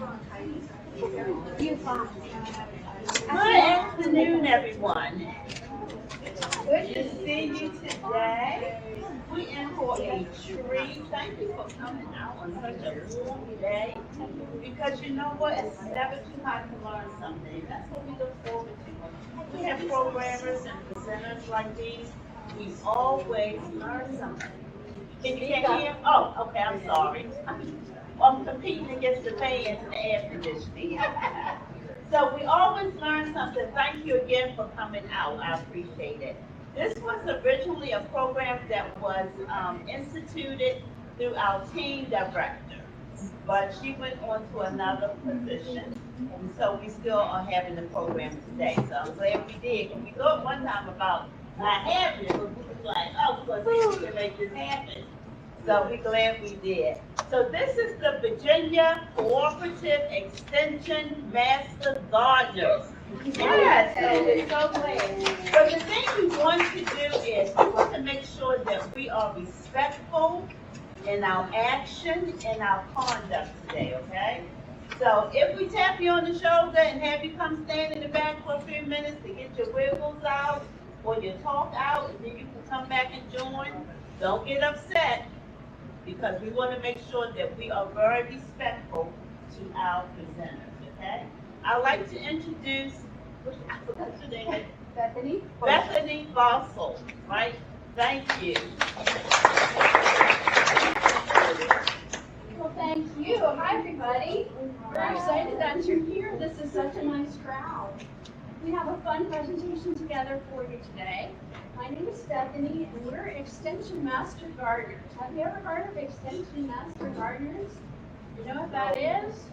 Good afternoon, everyone. Good to see you today. We in for a treat. Thank you for coming out on such a warm day. Because you know what? It's never too hot to learn something. That's what we look forward to. We have programmers and presenters like these. We always learn something. Can you can't hear? Oh, okay. I'm sorry. I'm competing against the fans and the air conditioning. So we always learn something. Thank you again for coming out. I appreciate it. This was originally a program that was instituted through our team director, but she went on to another position. And so we still are having the program today. So I'm glad we did. And we thought one time about not having it, but we was like, oh, we're going to see if we can make this happen. So we're glad we did. So this is the Virginia Cooperative Extension Master Gardeners. Yes, so we're so glad. So the thing we want to do is we want to make sure that we are respectful in our action and our conduct today, okay? So if we tap you on the shoulder and have you come stand in the back for a few minutes to get your wiggles out or your talk out, and then you can come back and join, don't get upset, because we want to make sure that we are very respectful to our presenters, okay? I'd like to introduce, I forgot your name. Bethany. Bethany Bossel, right? Thank you. Well, thank you. Hi, everybody. We're excited that you're here. This is such a nice crowd. We have a fun presentation together for you today. My name is Stephanie, and we're Extension Master Gardeners. Have you ever heard of Extension Master Gardeners? You know what that is?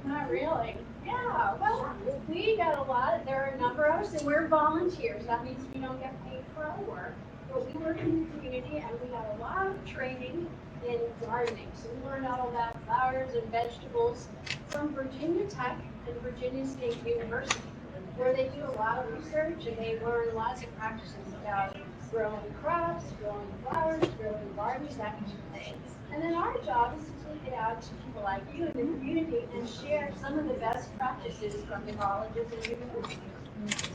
Not really. Yeah, well, we got a lot. There are a number of us, and we're volunteers. That means we don't get paid for our work, but we work in the community, and we have a lot of training in gardening. So we learn all about flowers and vegetables from Virginia Tech and Virginia State University, where they do a lot of research and they learn lots of practices about growing crops, growing flowers, growing gardens, that kind of thing. And then our job is to take it out to people like you in the community and share some of the best practices from the colleges and universities.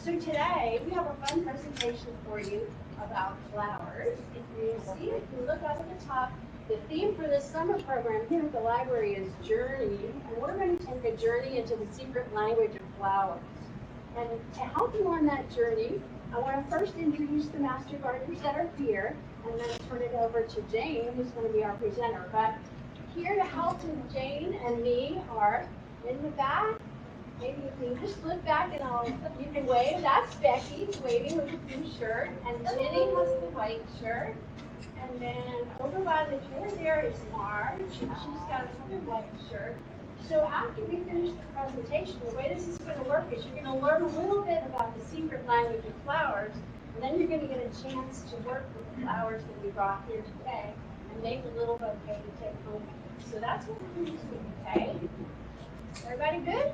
So today, we have a fun presentation for you about flowers. If you see, if you look up at the top, the theme for this summer program here at the library is Journey, and we're going to take a journey into the secret language of flowers. And to help you on that journey, I want to first introduce the Master Gardeners that are here, and then turn it over to Jane, who's going to be our presenter. But here to help with Jane and me are in the back. Maybe you can just look back and you can wave. That's Becky waving with the blue shirt, and Ginny has the white shirt. And then over by the door there is Marge, and she's got a white shirt. So after we finish the presentation, the way this is going to work is you're going to learn a little bit about the secret language of flowers, and then you're going to get a chance to work with the flowers that we brought here today and make a little bouquet to take home. So that's what we're going to do, okay? Everybody good?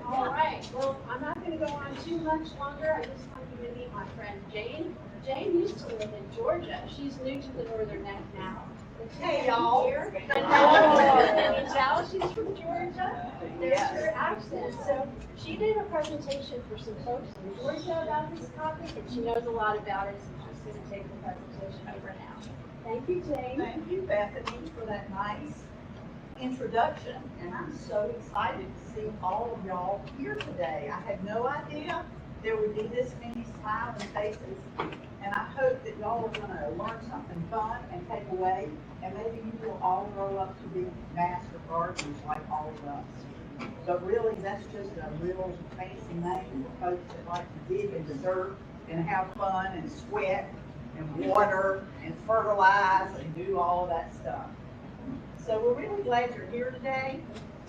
All right. Well, I'm not going to go on too much longer. I just want you to meet my friend Jane. Jane used to live in Georgia. She's new to the Northern Neck now. Hey, y'all. Now she's from Georgia. There's her accent. So she did a presentation for some folks in Georgia about this topic, and she knows a lot about it, so she's going to take the presentation over now. Thank you, Jane. Thank you, Bethany, for that nice introduction. And I'm so excited to see all of y'all here today. I had no idea there would be this many smiling faces. And I hope that y'all are going to learn something fun and take away, and maybe you will all grow up to be master gardeners like all of us. But really, that's just a real fancy name for folks that like to dig into dirt and have fun and sweat and water and fertilize and do all of that stuff. So we're really glad you're here today,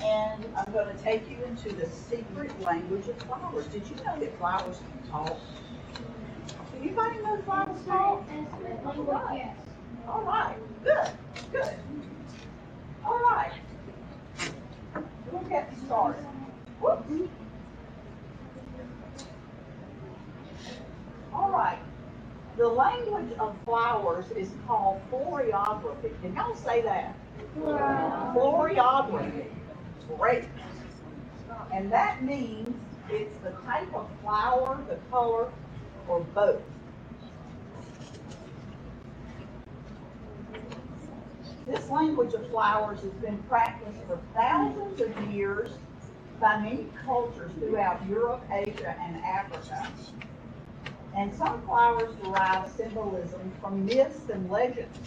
and I'm going to take you into the secret language of flowers. Did you know that flowers can talk? Anybody know flowers talk? Yes. All right. Good. Good. All right. We'll get started. Whoops. All right. The language of flowers is called floriography. Can y'all say that? Wow. Floriography. grape. And that means it's the type of flower, the color, or both. This language of flowers has been practiced for thousands of years by many cultures throughout Europe, Asia, and Africa. And some flowers derive symbolism from myths and legends.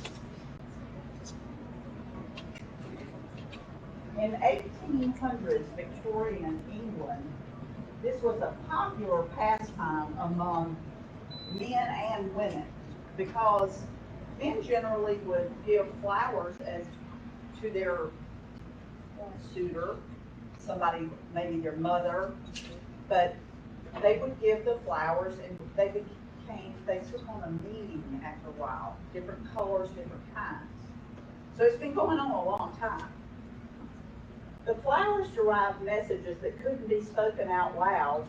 In 1800s Victorian England, this was a popular pastime among men and women because men generally would give flowers to their suitor, somebody, maybe their mother, but they would give the flowers and they took on a meaning after a while, different colors, different kinds. So it's been going on a long time. The flowers derived messages that couldn't be spoken out loud,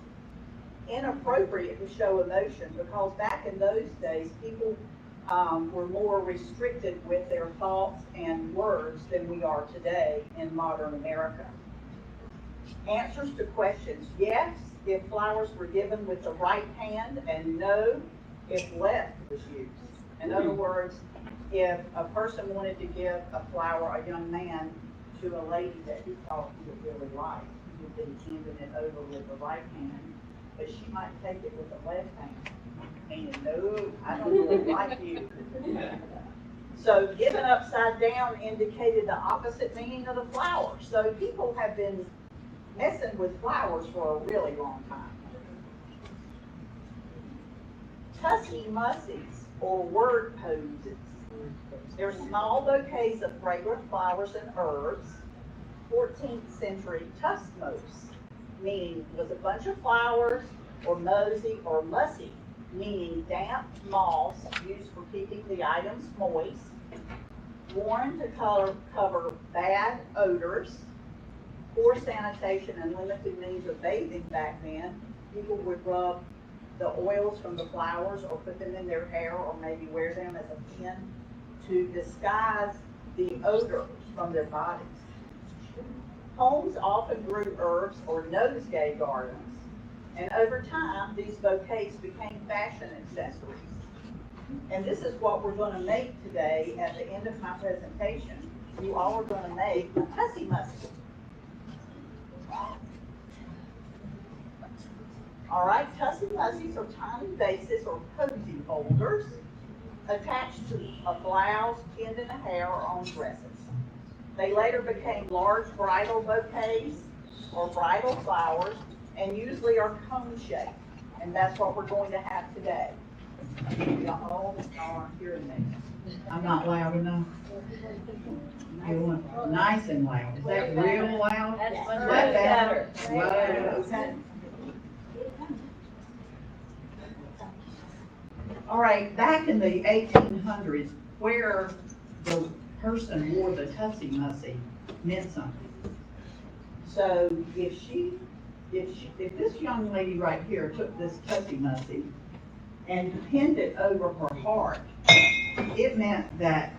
inappropriate to show emotion, because back in those days, people were more restricted with their thoughts and words than we are today in modern America. Answers to questions: yes, if flowers were given with the right hand, and no, if left was used. In other words, if a person wanted to give a flower, a young man, to a lady that he thought he would really like, he would be handing it over with the right hand, but she might take it with the left hand. Meaning, no, I don't really like you. So given upside down indicated the opposite meaning of the flower. So people have been messing with flowers for a really long time. Tussie-mussies, or word posies. They're small bouquets of fragrant flowers and herbs. 14th century tusmos, meaning was a bunch of flowers, or mosey or mussy, meaning damp moss used for keeping the items moist, worn to cover bad odors, poor sanitation, and limited means of bathing back then. People would rub the oils from the flowers or put them in their hair or maybe wear them as a pin to disguise the odors from their bodies. Homes often grew herbs or nosegay gardens, and over time these bouquets became fashion accessories. And this is what we're going to make today at the end of my presentation. You all are going to make a tussie-mussie. All right, tussie-mussies are tiny vases or posy holders attached to a blouse, pinned in a hair, or on dresses. They later became large bridal bouquets or bridal flowers, and usually are cone-shaped. And that's what we're going to have today. Y'all aren't hearing me. I'm not loud enough. You want nice and loud. Is that real loud? That's much better. better. Okay. All right, back in the 1800s, where the person wore the tussie-mussie meant something. So if this young lady right here took this tussie-mussie and pinned it over her heart, it meant that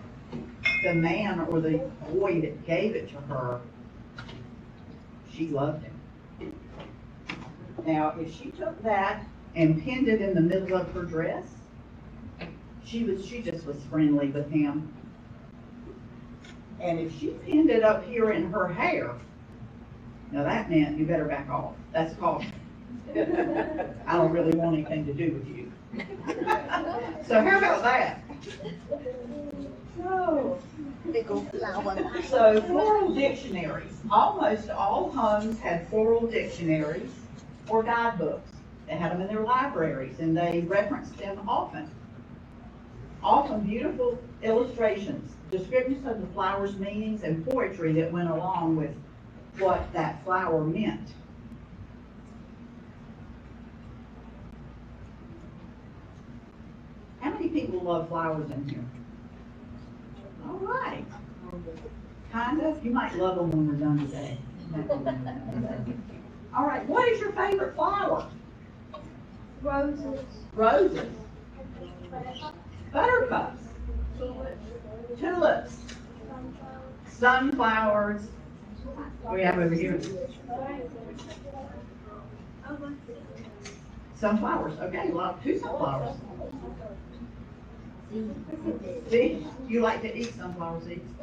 the man or the boy that gave it to her, she loved him. Now, if she took that and pinned it in the middle of her dress, she just was friendly with him. And if she pinned it up here in her hair, now that meant you better back off. That's caution. I don't really want anything to do with you. So how about that? So floral dictionaries. Almost all homes had floral dictionaries or guidebooks. They had them in their libraries and they referenced them often. Often beautiful illustrations, descriptions of the flower's meanings, and poetry that went along with what that flower meant. How many people love flowers in here? All right. Kind of. You might love them when we're done today. All right. What is your favorite flower? Roses. Roses. Buttercups. Tulips. Sunflowers. We have over here. Sunflowers, okay, well, two sunflowers. See, you like to eat sunflower seeds.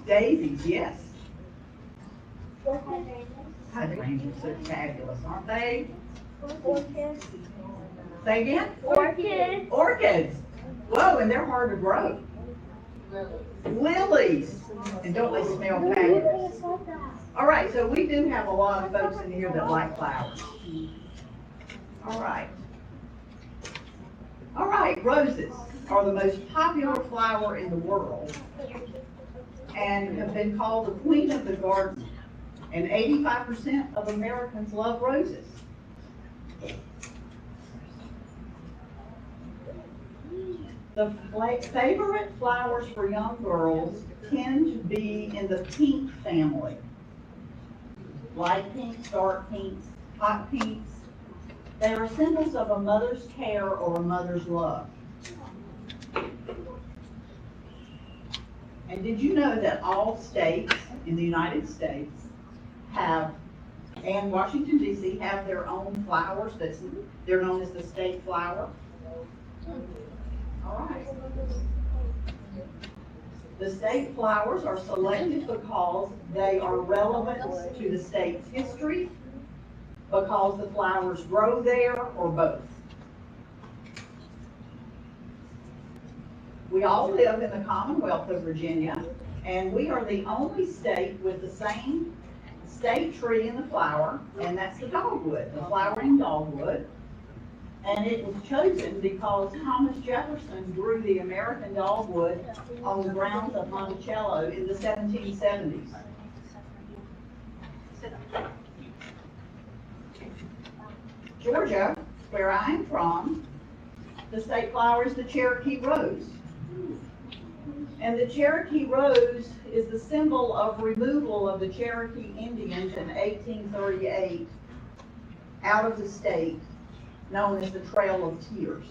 Daisies, yes. Hydrangeas are fabulous, aren't they? Orchids. Say again? Orchids. Orchids. Whoa, and they're hard to grow. Lilies. And don't they smell fabulous? All right, so we do have a lot of folks in here that like flowers. All right. All right, roses are the most popular flower in the world and have been called the queen of the garden. And 85% of Americans love roses. The favorite flowers for young girls tend to be in the pink family. Light pinks, dark pinks, hot pinks. They are symbols of a mother's care or a mother's love. And did you know that all states in the United States have, and Washington DC, have their own flowers they're known as the state flower? All right. The state flowers are selected because they are relevant to the state's history, because the flowers grow there, or both. We all live in the Commonwealth of Virginia, and we are the only state with the same state tree in the flower, and that's the dogwood, the flowering dogwood. And it was chosen because Thomas Jefferson grew the American dogwood on the grounds of Monticello in the 1770s. Georgia, where I'm from, the state flower is the Cherokee rose. And the Cherokee rose is the symbol of removal of the Cherokee Indians in 1838 out of the state, known as the Trail of Tears.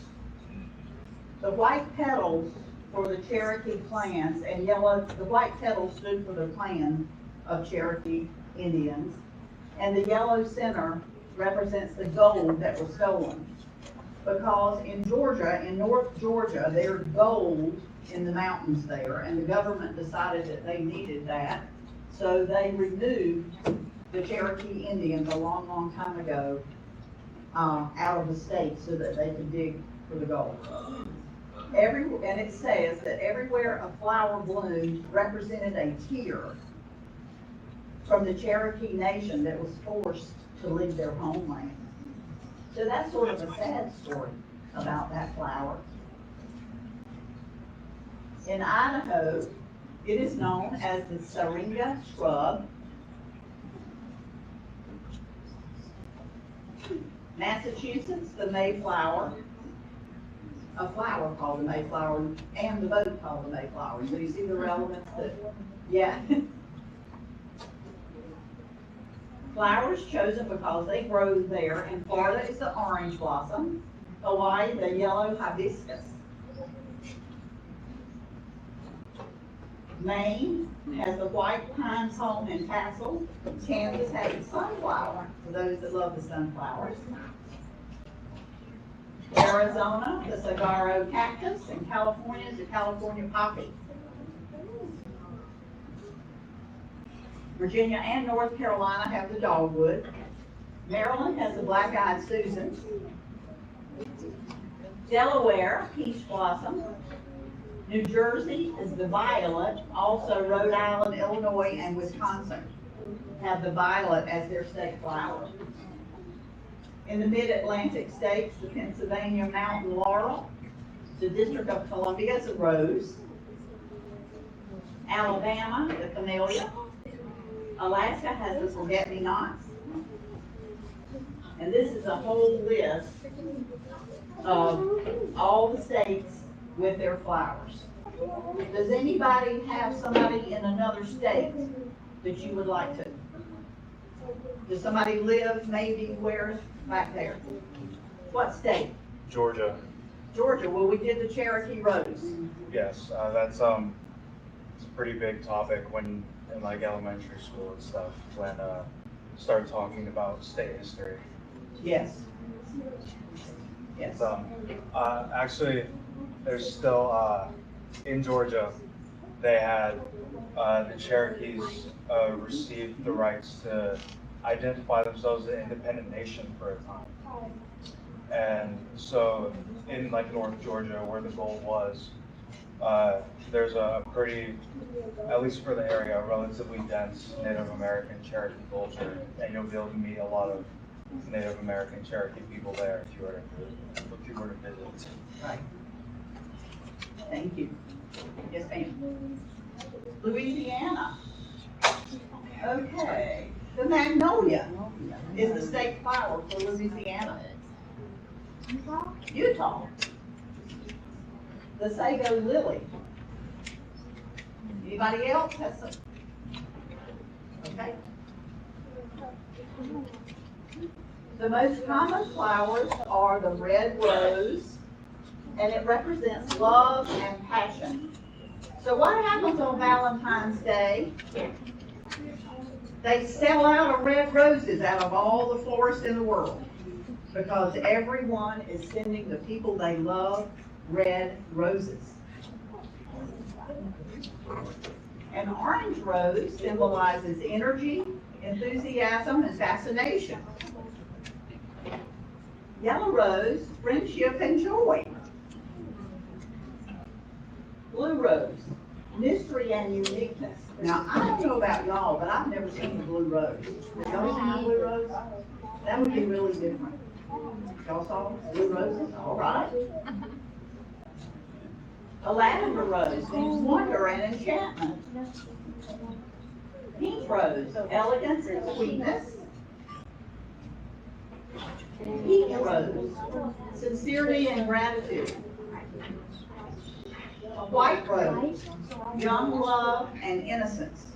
The white petals for the Cherokee clans and yellow, the white petals stood for the clan of Cherokee Indians, and the yellow center represents the gold that was stolen. Because in Georgia, in North Georgia, there's gold in the mountains there, and the government decided that they needed that, so they removed the Cherokee Indians a long, long time ago out of the state so that they could dig for the gold. And it says that everywhere a flower bloomed represented a tear from the Cherokee Nation that was forced to leave their homeland. So that's sort of a sad story about that flower. In Idaho, it is known as the syringa shrub. Massachusetts, the Mayflower, a flower called the Mayflower, and the boat called the Mayflower. So you see the relevance that, yeah. Flowers chosen because they grow there. In Florida, it's the orange blossom. Hawaii, the yellow hibiscus. Maine has the white pine cone and tassel. Kansas has the sunflower, for those that love the sunflowers. Arizona, the saguaro cactus, and California is the California poppy. Virginia and North Carolina have the dogwood. Maryland has the black-eyed Susan. Delaware, peach blossom. New Jersey is the violet. Also Rhode Island, Illinois, and Wisconsin have the violet as their state flower. In the mid-Atlantic states, the Pennsylvania mountain laurel. The District of Columbia is a rose. Alabama, the camellia. Alaska has the forget-me-nots. And this is a whole list of all the states with their flowers. Does anybody have somebody in another state that you would like to? Does somebody live maybe where back there? What state? Georgia. Georgia. Well, we did the Cherokee rose. Yes, that's it's a pretty big topic when in like elementary school and stuff when started talking about state history. Yes. Yes. Actually, there's still in Georgia, they had the Cherokees received the rights to identify themselves as an independent nation for a time. And so in like North Georgia, where the gold was, there's a pretty, at least for the area, relatively dense Native American Cherokee culture, and you'll be able to meet a lot of Native American Cherokee people there if you were to visit. Right. Thank you. Yes, ma'am. Louisiana. Okay. The magnolia is the state flower for Louisiana. Utah. The sago lily. Anybody else has some? Okay. The most common flowers are the red rose, and it represents love and passion. So what happens on Valentine's Day? They sell out of red roses out of all the florists in the world because everyone is sending the people they love red roses. An orange rose symbolizes energy, enthusiasm, and fascination. Yellow rose, friendship and joy. Blue rose, mystery and uniqueness. Now, I don't know about y'all, but I've never seen a blue rose. Y'all seen a blue rose? That would be really different. Y'all saw blue roses? All right. A lavender rose means wonder and enchantment. Pink rose, elegance and sweetness. Peach rose, sincerity and gratitude. A white rose, young love and innocence.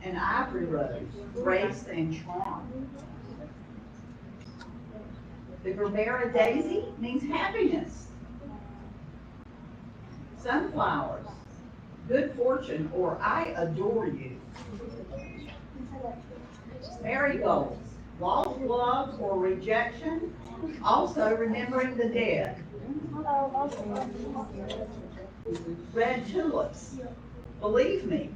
An ivory rose, grace and charm. The Gerbera daisy means happiness. Sunflowers, good fortune or I adore you. Marigolds, lost love or rejection, also remembering the dead. Red tulips, believe me.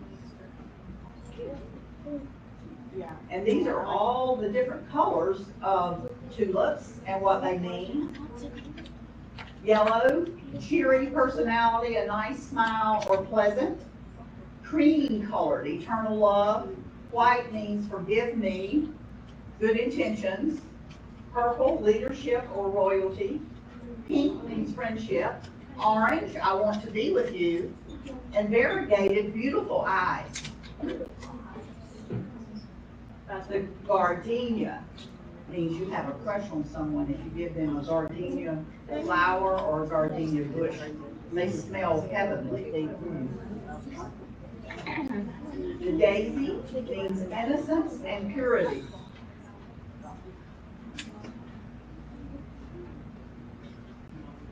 And these are all the different colors of tulips and what they mean. Yellow, cheery personality, a nice smile or pleasant. Cream colored, eternal love. White means forgive me, good intentions. Purple, leadership or royalty. Pink means friendship. Orange, I want to be with you. And variegated, beautiful eyes. The gardenia means you have a crush on someone if you give them a gardenia flower or a gardenia bush. They smell heavenly. The daisy means innocence and purity.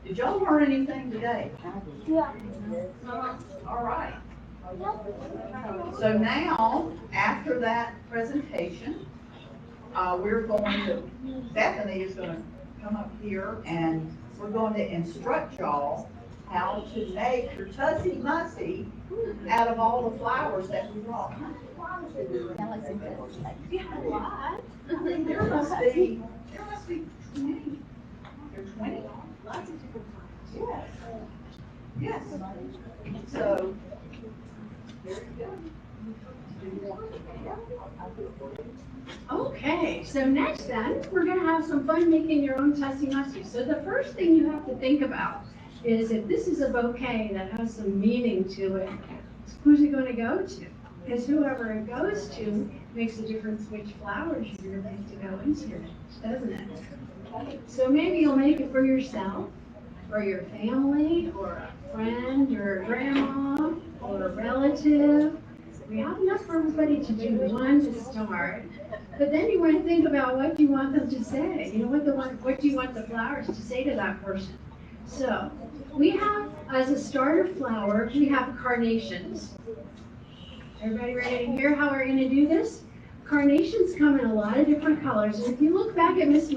Did y'all learn anything today? Yeah. All right. So now, after that presentation, Bethany is going to come up here and we're going to instruct y'all how to make your Tussie Mussy out of all the flowers that we brought. How many flowers did we bring? We had a lot. I think there must be 20. There are 20? Lots of different flowers. Yes. Yes. So, very good. Okay, so next then, we're gonna have some fun making your own Tussie Mussy. So the first thing you have to think about is if this is a bouquet that has some meaning to it, who's it gonna go to? Because whoever it goes to makes a difference which flowers you're gonna make to go into it, doesn't it? So maybe you'll make it for yourself, or your family, or a friend, or a grandma, or a relative. We have enough for everybody to do one to start, but then you want to think about what you want them to say. You know, what do you want the flowers to say to that person? So we have as a starter flower, we have carnations. Everybody ready to hear how we're going to do this? Carnations come in a lot of different colors. And if you look back at Miss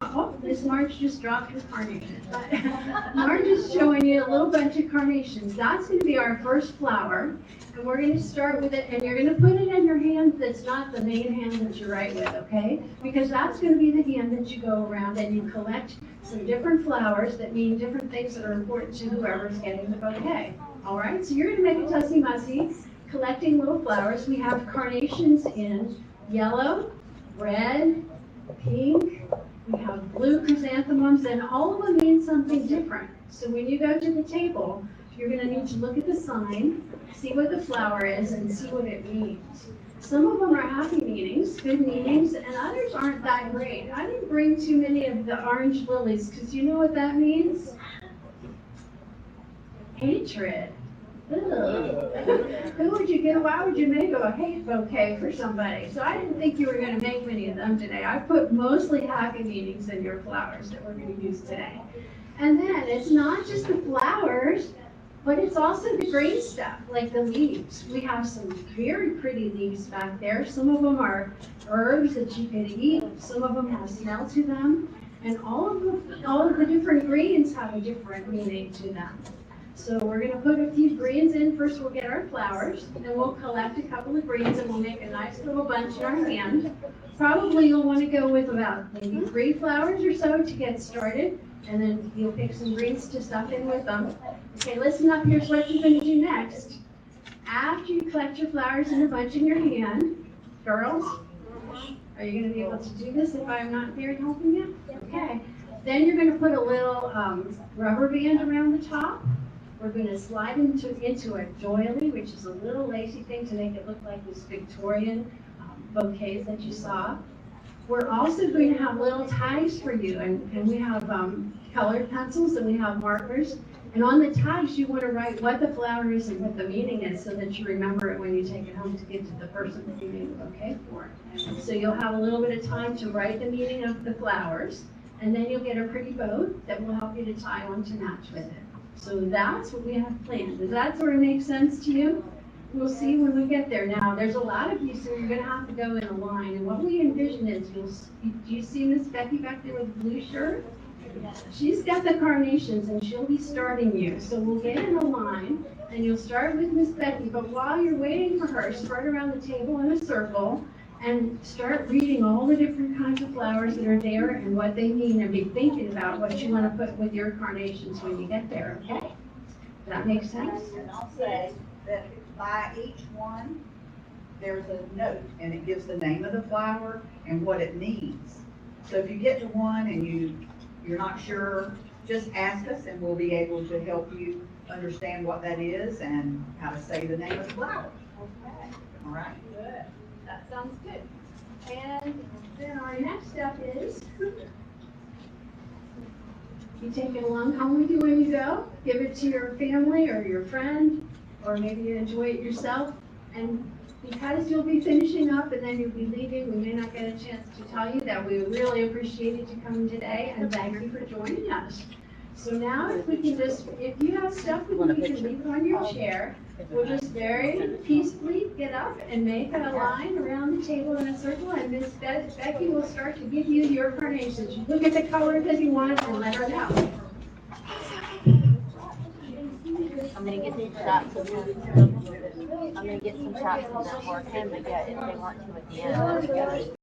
March just dropped her carnation. But March is showing you a little bunch of carnations. That's going to be our first flower. And we're going to start with it, and you're going to put it in your hand that's not the main hand that you write with, okay? Because that's going to be the hand that you go around and you collect some different flowers that mean different things that are important to whoever's getting the bouquet. All right, so you're going to make a tussy mussy, collecting little flowers. We have carnations in yellow, red, pink, we have blue chrysanthemums, and all of them mean something different. So when you go to the table, you're going to need to look at the sign, see what the flower is, and see what it means. Some of them are happy meanings, good meanings, and others aren't that great. I didn't bring too many of the orange lilies, because you know what that means? Hatred. Who would you get? Why would you make a hate bouquet for somebody? So I didn't think you were going to make many of them today. I put mostly happy meanings in your flowers that we're going to use today. And then it's not just the flowers, but it's also the green stuff, like the leaves. We have some very pretty leaves back there. Some of them are herbs that you can eat. Some of them have smell to them. And all of the different greens have a different meaning to them. So we're going to put a few greens in. First we'll get our flowers, then we'll collect a couple of greens and we'll make a nice little bunch in our hand. Probably you'll want to go with about maybe 3 flowers or so to get started, and then you'll pick some greens to stuff in with them. Okay, listen up, here's what you're going to do next. After you collect your flowers in a bunch in your hand, girls, are you going to be able to do this if I'm not there helping you? Okay. Then you're going to put a little rubber band around the top. We're going to slide into a doily, which is a little lacy thing to make it look like this Victorian bouquets that you saw. We're also going to have little tags for you, and we have colored pencils and we have markers. And on the tags, you want to write what the flower is and what the meaning is so that you remember it when you take it home to give to the person that you made the bouquet for. So you'll have a little bit of time to write the meaning of the flowers, and then you'll get a pretty bow that will help you to tie on to match with it. So that's what we have planned. Does that sort of make sense to you? We'll see when we get there. Now, there's a lot of you, so you're going to have to go in a line. And what we envision is, do you see Miss Becky back there with the blue shirt? She's got the carnations, and she'll be starting you. So we'll get in a line, and you'll start with Miss Becky. But while you're waiting for her, spread around the table in a circle, and start reading all the different kinds of flowers that are there and what they mean, and be thinking about what you want to put with your carnations when you get there, okay? Does that make sense? And I'll say that by each one, there's a note, and it gives the name of the flower and what it means. So if you get to one and you're not sure, just ask us and we'll be able to help you understand what that is and how to say the name of the flower. Okay. All right? Good. That sounds good. And then our next step is, you take it along home with you when you go, give it to your family or your friend, or maybe you enjoy it yourself. And because you'll be finishing up and then you'll be leaving, we may not get a chance to tell you that we really appreciated you coming today and thank you for joining us. So now if we can just, if you have stuff with you, you can leave it on your chair. We'll just very peacefully get up and make a line around the table in a circle, and Miss Becky will start to give you your carnations. You look at the colors that you want and let her know. I'm gonna get some shots of them. I'm gonna get some shots of them working, but yeah, if they want to at the end.